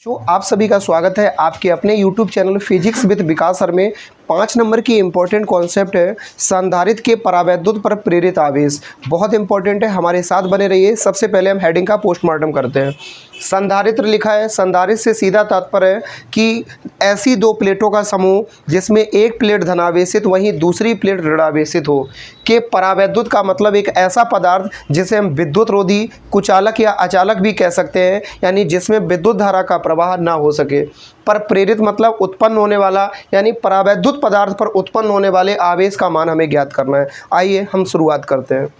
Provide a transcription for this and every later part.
जो आप सभी का स्वागत है आपके अपने YouTube channel physics with Vikas sir में। 5 नंबर की इंपॉर्टेंट कॉन्सेप्ट है संधारित्र के परावैद्युत पर प्रेरित आवेश। बहुत इंपॉर्टेंट है, हमारे साथ बने रहिए। सबसे पहले हम हेडिंग का पोस्टमार्टम करते हैं। संधारित्र लिखा है, संधारित्र से सीधा तात्पर्य है कि ऐसी दो प्लेटों का समूह जिसमें एक प्लेट धनावेशित वहीं दूसरी प्लेट ऋणावेशित हो के परावैद्युत का मतलब एक ऐसा पदार्थ जिसे हम विद्युत रोधी, कुचालक या अचालक भी कह सकते हैं, यानी जिसमें विद्युत धारा का प्रवाह ना हो सके। पर प्रेरित मतलब उत्पन्न होने वाला, यानी परावैद्युत पदार्थ पर उत्पन्न होने वाले आवेश का मान हमें ज्ञात करना है। आइए हम शुरुआत करते हैं।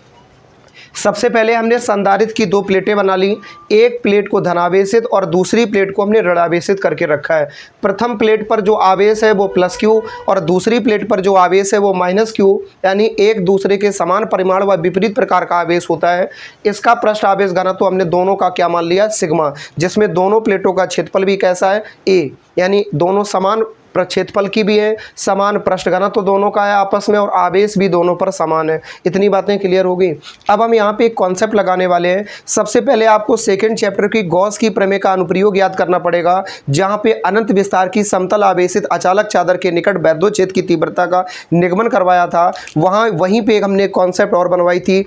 सबसे पहले हमने संधारित्र की दो प्लेटें बना ली। एक प्लेट को धनावेशित और दूसरी प्लेट को हमने ऋणावेशित करके रखा है। प्रथम प्लेट पर जो आवेश है वो प्लस क्यू और दूसरी प्लेट पर जो आवेश है वो माइनस क्यू, यानी एक दूसरे के समान परिमाण व विपरीत प्रकार का आवेश होता है। इसका पृष्ठ आवेश घनत्व हमने दोनों का क्या मान लिया, सिग्मा, जिसमें दोनों प्लेटों का क्षेत्रफल भी कैसा है, ए, यानी दोनों समान क्षेत्रफल की भी है, समान पृष्ठ घनत्व तो दोनों का है आपस में, और आवेश भी दोनों पर समान है। इतनी बातें क्लियर हो गई। अब हम यहाँ पे एक कॉन्सेप्ट लगाने वाले हैं। सबसे पहले आपको सेकंड चैप्टर की गॉस की प्रमेय का अनुप्रयोग याद करना पड़ेगा, जहाँ पे अनंत विस्तार की समतल आवेशित अचालक चादर के निकट वैद्युत क्षेत्र की तीव्रता का निगमन करवाया था। वहीं पे हमने एक कॉन्सेप्ट और बनवाई थी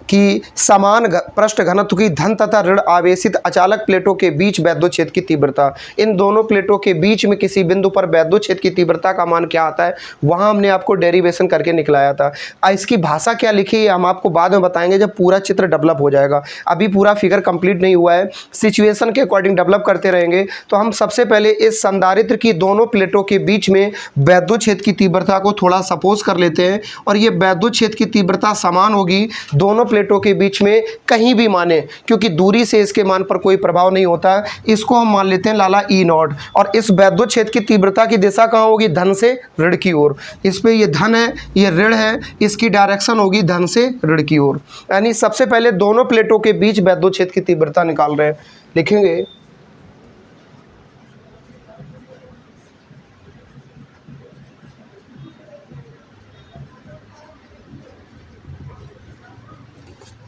कि समान पृष्ठ घनत्व की धन तथा ऋण आवेशित अचालक प्लेटों के बीच वैद्युत क्षेत्र की तीव्रता, इन दोनों प्लेटों के बीच में किसी बिंदु पर वैद्युत क्षेत्र की तीव्रता का मान क्या आता है, वहां हमने आपको डेरिवेशन करके निकलाया था। इसकी भाषा क्या लिखी है हम आपको बाद में बताएंगे जब पूरा चित्र डेवलप हो जाएगा। अभी पूरा फिगर कंप्लीट नहीं हुआ है, सिचुएशन के अकॉर्डिंग डेवलप करते रहेंगे। तो हम सबसे पहले इस संधारित्र की दोनों प्लेटों के बीच में वैद्युत क्षेत्र की तीव्रता को थोड़ा सपोज कर लेते हैं, और ये वैद्युत क्षेत्र की तीव्रता समान होगी दोनों प्लेटों के बीच में, कहीं भी माने, क्योंकि दूरी से इसके मान पर कोई प्रभाव नहीं होता। इसको हम मान लेते हैं लाला ई नॉट, और इस वैद्युत क्षेत्र की तीव्रता की दिशा कहाँ होगी, धन से ऋण की ओर। इस पे ये धन है, ये ऋण है, इसकी डायरेक्शन होगी धन से ऋण की ओर। यानी सबसे पहले दोनों प्लेटों के बीच वैद्युत क्षेत्र की तीव्रता निकाल रहे हैं। लिखेंगे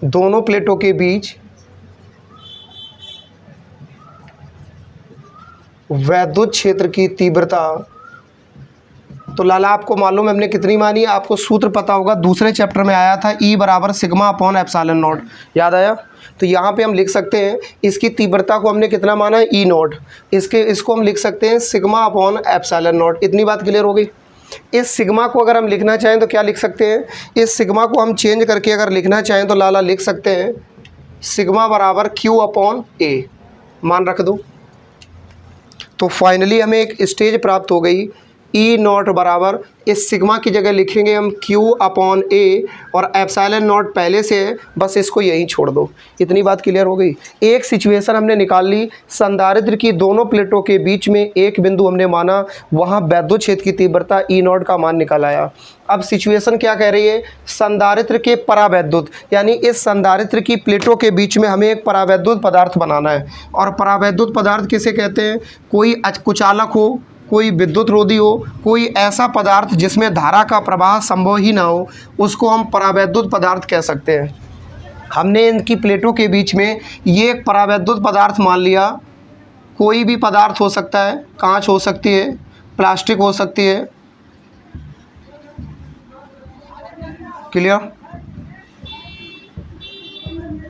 दोनों प्लेटों के बीच वैद्युत क्षेत्र की तीव्रता। तो लाला आपको मालूम है हमने कितनी मानी है, आपको सूत्र पता होगा, दूसरे चैप्टर में आया था, E बराबर सिग्मा अपॉन एप्सिलॉन नॉट, याद आया। तो यहाँ पे हम लिख सकते हैं इसकी तीव्रता को हमने कितना माना है, E नॉट, इसको हम लिख सकते हैं सिग्मा अपॉन एप्सिलॉन नॉट। इतनी बात क्लियर हो गई। इस सिग्मा को अगर हम लिखना चाहें तो क्या लिख सकते हैं, इस सिग्मा को हम चेंज करके अगर लिखना चाहें तो लाला लिख सकते हैं सिग्मा बराबर Q अपॉन A, मान रख दो। तो फाइनली हमें एक स्टेज प्राप्त हो गई, E नॉट बराबर, इस सिग्मा की जगह लिखेंगे हम Q अपॉन A, और एप्सिलॉन नॉट पहले से है, बस इसको यहीं छोड़ दो। इतनी बात क्लियर हो गई। एक सिचुएशन हमने निकाल ली, संधारित्र की दोनों प्लेटों के बीच में एक बिंदु हमने माना, वहाँ वैद्युत क्षेत्र की तीव्रता E नॉट का मान निकल आया। अब सिचुएशन क्या कह रही है, संधारित्र के परावैद्युत, यानी इस संधारित्र की प्लेटों के बीच में हमें एक परावैद्युत पदार्थ बनाना है। और परावैद्युत पदार्थ किसे कहते हैं, कोई कुचालक हो, कोई विद्युत रोधी हो, कोई ऐसा पदार्थ जिसमें धारा का प्रवाह संभव ही ना हो, उसको हम परावैद्युत पदार्थ कह सकते हैं। हमने इनकी प्लेटों के बीच में ये एक परावैद्युत पदार्थ मान लिया। कोई भी पदार्थ हो सकता है, कांच हो सकती है, प्लास्टिक हो सकती है, क्लियर।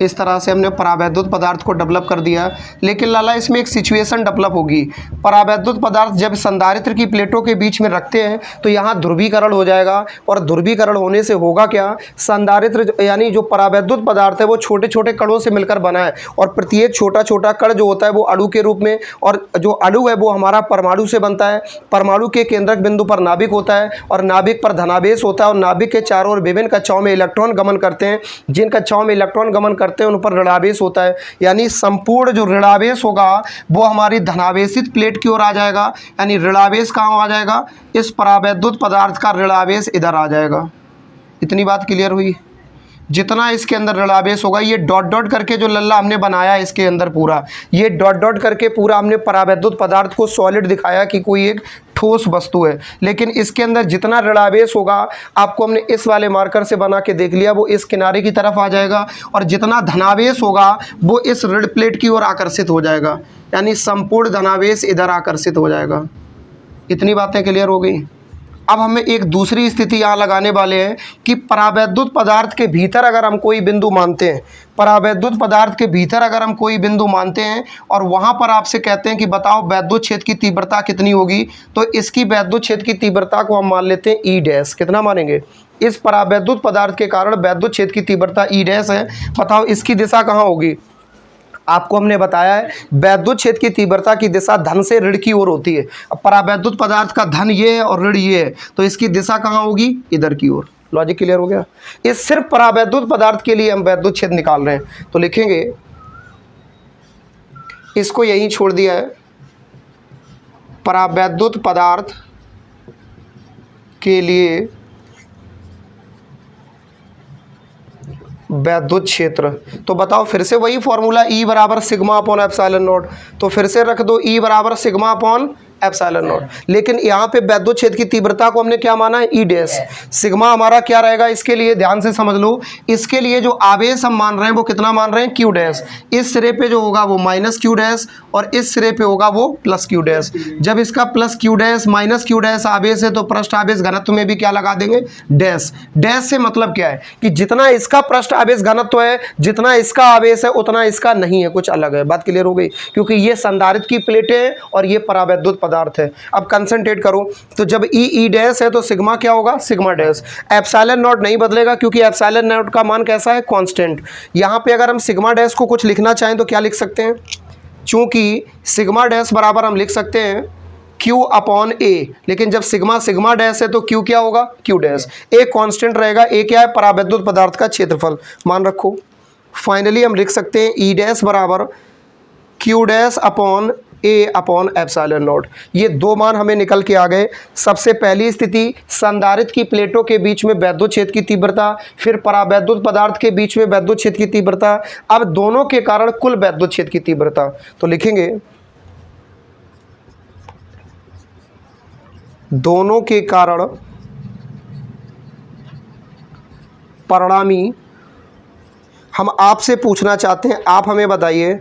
इस तरह से हमने परावैद्युत पदार्थ को डेवलप कर दिया। लेकिन लाला इसमें एक सिचुएशन डेवलप होगी, परावैद्युत पदार्थ जब संधारित्र की प्लेटों के बीच में रखते हैं तो यहाँ ध्रुवीकरण हो जाएगा, और ध्रुवीकरण होने से होगा क्या, संधारित्र यानी जो परावैद्युत पदार्थ है वो छोटे छोटे कणों से मिलकर बना है, और प्रत्येक छोटा छोटा कण जो होता है वो अणु के रूप में, और जो अणु है वो हमारा परमाणु से बनता है। परमाणु के केंद्रक बिंदु पर नाभिक होता है, और नाभिक पर धनावेश होता है, और नाभिक के चारों ओर विभिन्न कक्षाओं में इलेक्ट्रॉन गमन करते हैं। जिन कक्षाओं में इलेक्ट्रॉन गमन करते हैं उन पर ऋणावेश होता है, यानी संपूर्ण जो ऋणावेश होगा वो हमारी धनावेशित प्लेट की ओर आ जाएगा। यानी ऋणावेश कहाँ आ जाएगा, इस परावैद्युत पदार्थ का ऋणावेश इधर आ जाएगा। इतनी बात क्लियर हुई। जितना इसके अंदर ऋणावेश होगा, ये डॉट डॉट करके जो लल्ला हमने बनाया है इसके अंदर पूरा, ये डॉट डॉट करके पूरा हमने परावैद्युत पदार्थ को सॉलिड दिखाया कि कोई एक ठोस वस्तु है, लेकिन इसके अंदर जितना ऋणावेश होगा, आपको हमने इस वाले मार्कर से बना के देख लिया, वो इस किनारे की तरफ आ जाएगा, और जितना धनावेश होगा वो इस ऋण प्लेट की ओर आकर्षित हो जाएगा, यानी संपूर्ण धनावेश इधर आकर्षित हो जाएगा। इतनी बातें क्लियर हो गई। अब हमें एक दूसरी स्थिति यहाँ लगाने वाले हैं कि परावैद्युत पदार्थ के भीतर अगर हम कोई बिंदु मानते हैं, परावैद्युत पदार्थ के भीतर अगर हम कोई बिंदु मानते हैं और वहाँ पर आपसे कहते हैं कि बताओ वैद्युत क्षेत्र की तीव्रता कितनी होगी, तो इसकी वैद्युत क्षेत्र की तीव्रता को हम मान लेते हैं ई डैश। कितना मानेंगे? इस परावैद्युत पदार्थ के कारण वैद्युत क्षेत्र की तीव्रता ई डैश है। बताओ इसकी दिशा कहाँ होगी? आपको हमने बताया है वैद्युत क्षेत्र की तीव्रता की दिशा धन से ऋण की ओर होती है। अब परावैद्युत पदार्थ का धन ये है और ऋण ये है, तो इसकी दिशा कहाँ होगी? इधर की ओर। लॉजिक क्लियर हो गया? इस सिर्फ परावैद्युत पदार्थ के लिए हम वैद्युत क्षेत्र निकाल रहे हैं, तो लिखेंगे, इसको यहीं छोड़ दिया है, परावैद्युत पदार्थ के लिए वैद्युत क्षेत्र। तो बताओ फिर से वही फॉर्मूला, ई बराबर सिग्मा अपॉन एप्सिलॉन नॉट, तो फिर से रख दो ई बराबर सिग्मा अपॉन एप्सिलॉन नॉट। लेकिन यहाँ पे वैद्युत क्षेत्र की तीव्रता को हमने क्या माना है? ई डैश। सिग्मा हमारा क्या रहेगा? इसके लिए ध्यान से समझ लो, इसके लिए जो आवेश हम मान रहे हैं वो कितना मान रहे हैं? Q dash. इस सिरे पे जो होगा वो माइनस क्यू डैश, और इस सिरे पे होगा वो प्लस क्यू डैश। जब इसका plus Q dash minus Q dash आवेश है, तो पृष्ठ आवेश घनत्व में भी क्या लगा देंगे? डैश। डैश से मतलब क्या है कि जितना इसका पृष्ठ आवेश घनत्व है, जितना इसका आवेश है, उतना इसका नहीं है, कुछ अलग है। बात क्लियर हो गई? क्योंकि ये संधारित्र की प्लेटें हैं और ये परावैद्युत पदार्थ है। अब कंसंट्रेट करो, तो जब ई डैश है तो सिग्मा क्या होगा? Sigma dash. एप्सिलॉन नॉट नहीं बदलेगा क्योंकि एप्सिलॉन नॉट का मान कैसा है? कांस्टेंट। यहाँ पे अगर हम सिग्मा डैश को कुछ लिखना चाहें तो क्या लिख सकते हैं? चूंकि सिग्मा डैश बराबर हम लिख सकते हैं Q अपॉन ए, लेकिन जब सिग्मा सिग्मा डैश है तो Q क्या होगा? Q dash. ए कांस्टेंट रहेगा, ए क्या है? परावैद्युत पदार्थ का क्षेत्रफल, मान रखो। फाइनली हम लिख सकते हैं ई डैश बराबर Q dash upon A upon epsilon not. ये दो मान हमें निकल के आ गए। सबसे पहली स्थिति संधारित्र की प्लेटों के बीच में वैद्युत क्षेत्र की तीव्रता, फिर परावैद्युत पदार्थ के बीच में वैद्युत क्षेत्र की तीव्रता, अब दोनों के कारण कुल वैद्युत क्षेत्र की तीव्रता। तो लिखेंगे दोनों के कारण परिणामी। हम आपसे पूछना चाहते हैं, आप हमें बताइए,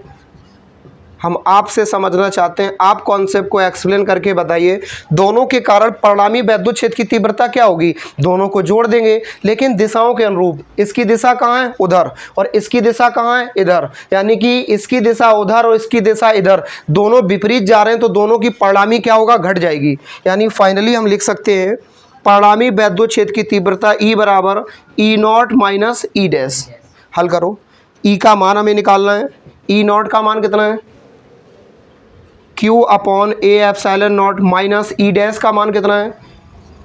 हम आपसे समझना चाहते हैं, आप कॉन्सेप्ट को एक्सप्लेन करके बताइए, दोनों के कारण परिणामी वैद्युत क्षेत्र की तीव्रता क्या होगी? दोनों को जोड़ देंगे, लेकिन दिशाओं के अनुरूप। इसकी दिशा कहाँ है? उधर। और इसकी दिशा कहाँ है? इधर। यानी कि इसकी दिशा उधर और इसकी दिशा इधर, दोनों विपरीत जा रहे हैं, तो दोनों की परिणामी क्या होगा? घट जाएगी। यानी फाइनली हम लिख सकते हैं परिणामी वैद्युत क्षेत्र की तीव्रता ई बराबर ई नॉट माइनस ई डैश। हल करो, ई का मान हमें निकालना है। ई नॉट का मान कितना है? Q upon A epsilon nought minus E dash का मान कितना है?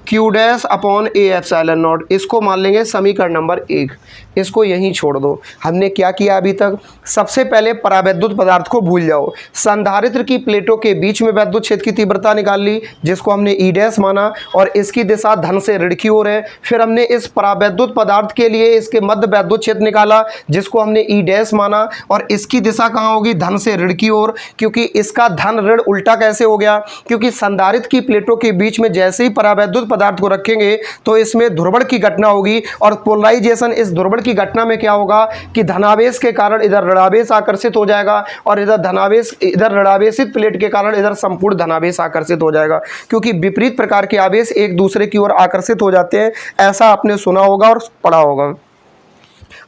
Q dash upon A epsilon not. इसको मान लेंगे समीकरण नंबर 1। इसको यहीं छोड़ दो। हमने क्या किया अभी तक? सबसे पहले परावैद्युत पदार्थ को भूल जाओ, संधारित्र की प्लेटों के बीच में वैद्युत क्षेत्र की तीव्रता निकाल ली, जिसको हमने ई डैश माना, और इसकी दिशा धन से ऋण की ओर है। फिर हमने इस परावैद्युत पदार्थ के लिए इसके मध्य वैद्युत क्षेत्र निकाला, जिसको हमने ई डैश माना, और इसकी दिशा कहाँ होगी? धन से ऋण की ओर। क्योंकि इसका धन ऋण उल्टा कैसे हो गया? क्योंकि संधारित्र की प्लेटों के बीच में जैसे ही परावैद्युत पदार्थ को रखेंगे तो इसमें ध्रुवण की घटना होगी, और पोलराइजेशन, इस ध्रुवण की घटना में क्या होगा कि धनावेश के कारण इधर ऋणावेश आकर्षित हो जाएगा, और इधर धनावेश, इधर ऋणावेशित प्लेट के कारण इधर संपूर्ण धनावेश आकर्षित हो जाएगा। क्योंकि विपरीत प्रकार के आवेश एक दूसरे की ओर आकर्षित हो जाते हैं, ऐसा आपने सुना होगा और पढ़ा होगा।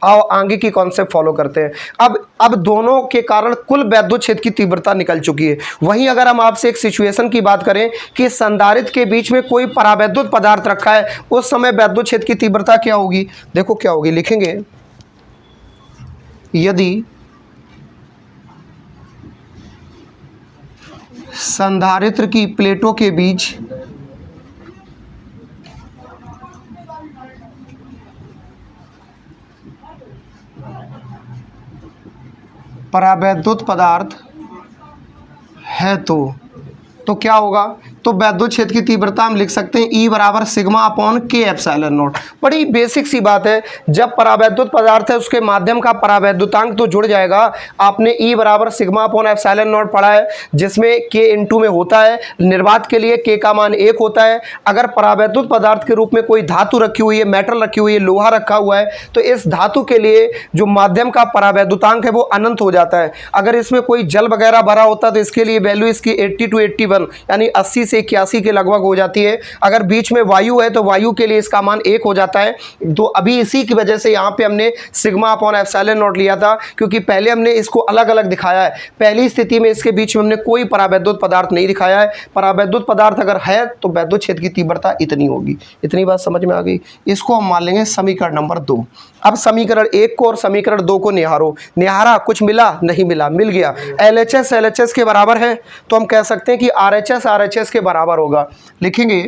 आओ आगे की कॉन्सेप्ट फॉलो करते हैं। अब दोनों के कारण कुल वैद्युत क्षेत्र की तीव्रता निकल चुकी है। वहीं अगर हम आपसे एक सिचुएशन की बात करें कि संधारित्र के बीच में कोई परावैद्युत पदार्थ रखा है, उस समय वैद्युत क्षेत्र की तीव्रता क्या होगी? देखो क्या होगी, लिखेंगे यदि संधारित्र की प्लेटों के बीच परावैद्युत पदार्थ है तो क्या होगा तो वैद्युत क्षेत्र की तीव्रता हम लिख सकते हैं E बराबर सिग्मा अपॉन के एप्सिलॉन नॉट। बड़ी बेसिक सी बात है, जब परावैद्युत पदार्थ है उसके माध्यम का परावैद्युतांक तो जुड़ जाएगा। आपने E बराबर सिग्मा अपॉन एप्सिलॉन नॉट पढ़ा है, जिसमें K इंटू में होता है, निर्वात के लिए K का मान 1 होता है। अगर परावैद्युत पदार्थ के रूप में कोई धातु रखी हुई है, मेटल रखी हुई है, लोहा रखा हुआ है, तो इस धातु के लिए जो माध्यम का परावैद्युतांक है वो अनंत हो जाता है। अगर इसमें कोई जल वगैरह भरा होता है तो इसके लिए वैल्यू इसकी 80 to 81 यानी 80 से 81 के लगभग हो जाती है। अगर बीच में वायु है तो वायु के लिए इसका मान 1 हो जाता है। तो अभी इसी की वजह से यहाँ पे हमने सिग्मा अपॉन एप्सिलॉन नॉट लिया था, क्योंकि पहले हमने इसको अलग अलग दिखाया है। पहली स्थिति में इसके बीच में हमने कोई परावैद्युत पदार्थ नहीं दिखाया है। परावैद्युत पदार्थ अगर है तो वैद्युत क्षेत्र की तीव्रता इतनी होगी। इतनी बात समझ में आ गई। इसको हम मान लेंगे समीकरण नंबर 2। अब समीकरण 1 को और समीकरण 2 को निहारो। निहारा, कुछ मिला? नहीं मिला, मिल गया। LHS LHS के बराबर है तो हम कह सकते हैं कि RHS RHS के बराबर होगा। लिखेंगे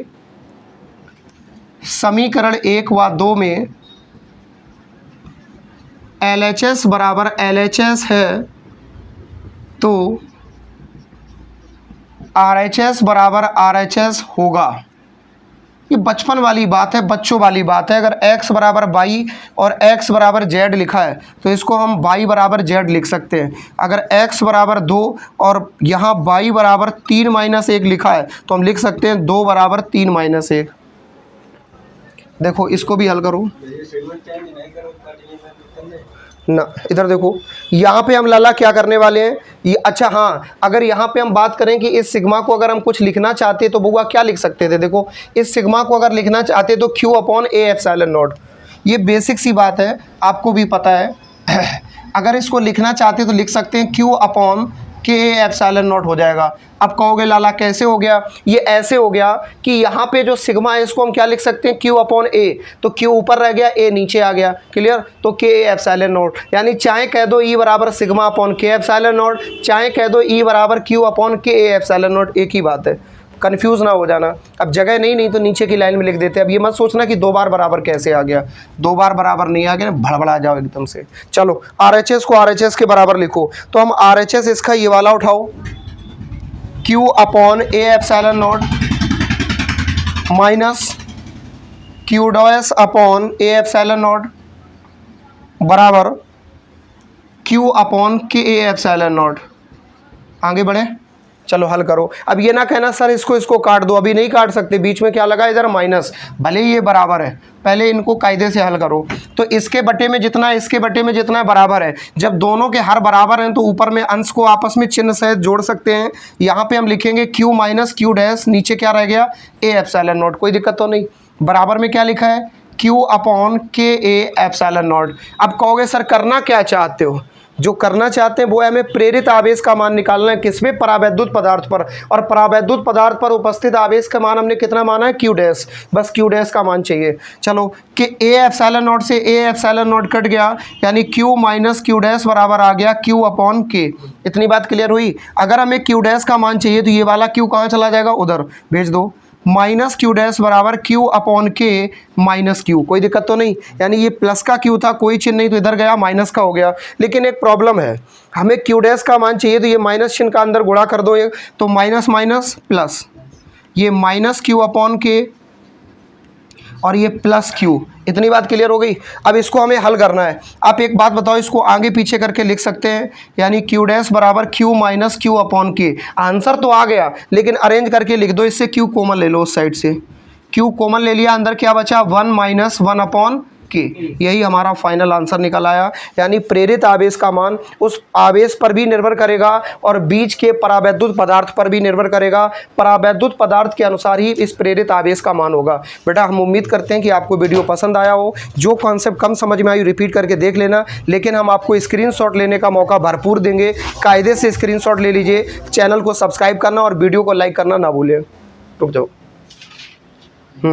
समीकरण 1 व 2 में LHS बराबर LHS है तो RHS बराबर RHS होगा। ये बचपन वाली बात है, बच्चों वाली बात है। अगर x बराबर y और x बराबर z लिखा है तो इसको हम y बराबर z लिख सकते हैं। अगर x बराबर 2 और यहाँ y बराबर 3 - 1 लिखा है तो हम लिख सकते हैं 2 बराबर 3 - 1। देखो इसको भी हल करो ना, इधर देखो, यहाँ पे हम लाला क्या करने वाले हैं ये। अच्छा हाँ, अगर यहाँ पे हम बात करें कि इस सिग्मा को अगर हम कुछ लिखना चाहते तो बुआ क्या लिख सकते थे। देखो इस सिग्मा को अगर लिखना चाहते तो Q upon A epsilon not. ये बेसिक सी बात है, आपको भी पता है। अगर इसको लिखना चाहते तो लिख सकते हैं Q अपॉन के एप्सिलॉन नॉट हो जाएगा। अब कहोगे लाला कैसे हो गया? ये ऐसे हो गया कि यहाँ पे जो सिग्मा है इसको हम क्या लिख सकते हैं? Q upon A। तो Q ऊपर रह गया, A नीचे आ गया। क्लियर? तो के एप्सिलॉन नॉट, यानी चाहे कह दो E बराबर सिग्मा अपॉन के एप्सिलॉन नॉट, चाहे कह दो E बराबर Q अपॉन के एप्सिलॉन नॉट, एक ही बात है। कन्फ्यूज़ ना हो जाना। अब जगह नहीं तो नीचे की लाइन में लिख देते हैं। अब ये मत सोचना कि 2 बार बराबर कैसे आ गया। 2 बार बराबर नहीं आ गया, भड़बड़ा जाओ एकदम से। चलो RHS को RHS के बराबर लिखो। तो हम RHS इसका ये वाला उठाओ, Q upon A epsilon nought minus Q डॉस अपॉन A एप्सिलॉन नॉट बराबर Q अपॉन के A एप्सिलॉन नॉट। आगे बढ़े, चलो हल करो। अब ये ना कहना सर इसको काट दो, अभी नहीं काट सकते, बीच में क्या लगा इधर माइनस, भले ही ये बराबर है। पहले इनको कायदे से हल करो। तो इसके बटे में जितना इसके बटे में जितना बराबर है, जब दोनों के हर बराबर हैं तो ऊपर में अंश को आपस में चिन्ह सहित जोड़ सकते हैं। यहाँ पे हम लिखेंगे Q माइनस Q डैश, नीचे क्या रह गया? A epsilon not. कोई दिक्कत तो नहीं। बराबर में क्या लिखा है? Q अपॉन के A एप्सिलॉन नॉट। अब कहोगे सर करना क्या चाहते हो? जो करना चाहते हैं वो है हमें प्रेरित आवेश का मान निकालना है। किसमें? परावैद्युत पदार्थ पर। और परावैद्युत पदार्थ पर उपस्थित आवेश का मान हमने कितना माना है? Q dash. बस Q डैश का मान चाहिए। चलो कि A एप्सिलॉन नॉट से A एप्सिलॉन नॉट कट गया, यानी Q माइनस Q डैश बराबर आ गया Q अपॉन K। इतनी बात क्लियर हुई? अगर हमें Q डैश का मान चाहिए तो ये वाला Q कहाँ चला जाएगा? उधर भेज दो। माइनस Q डैश बराबर Q upon K minus Q। कोई दिक्कत तो नहीं? यानी ये प्लस का Q था, कोई चिन्ह नहीं तो इधर गया माइनस का हो गया। लेकिन एक प्रॉब्लम है, हमें Q डैश का मान चाहिए तो ये माइनस चिन्ह का अंदर गुणा कर दो, तो माइनस माइनस प्लस, ये माइनस Q अपॉन K और ये प्लस Q। इतनी बात क्लियर हो गई? अब इसको हमें हल करना है। आप एक बात बताओ, इसको आगे पीछे करके लिख सकते हैं, यानी Q डैश बराबर Q minus Q upon K। Answer तो आ गया लेकिन अरेंज करके लिख दो। इससे Q कॉमन ले लो, उस साइड से Q कॉमन ले लिया, अंदर क्या बचा? 1 माइनस 1 अपॉन K। यही हमारा फाइनल आंसर निकल आया। यानी प्रेरित आवेश का मान उस आवेश पर भी निर्भर करेगा और बीच के परावैद्युत पदार्थ पर भी निर्भर करेगा। परावैद्युत पदार्थ के अनुसार ही इस प्रेरित आवेश का मान होगा। बेटा हम उम्मीद करते हैं कि आपको वीडियो पसंद आया हो। जो कॉन्सेप्ट कम समझ में आई रिपीट करके देख लेना, लेकिन हम आपको स्क्रीनशॉट लेने का मौका भरपूर देंगे। कायदे से स्क्रीनशॉट ले लीजिए। चैनल को सब्सक्राइब करना और वीडियो को लाइक करना ना भूलें। रुक जाओ।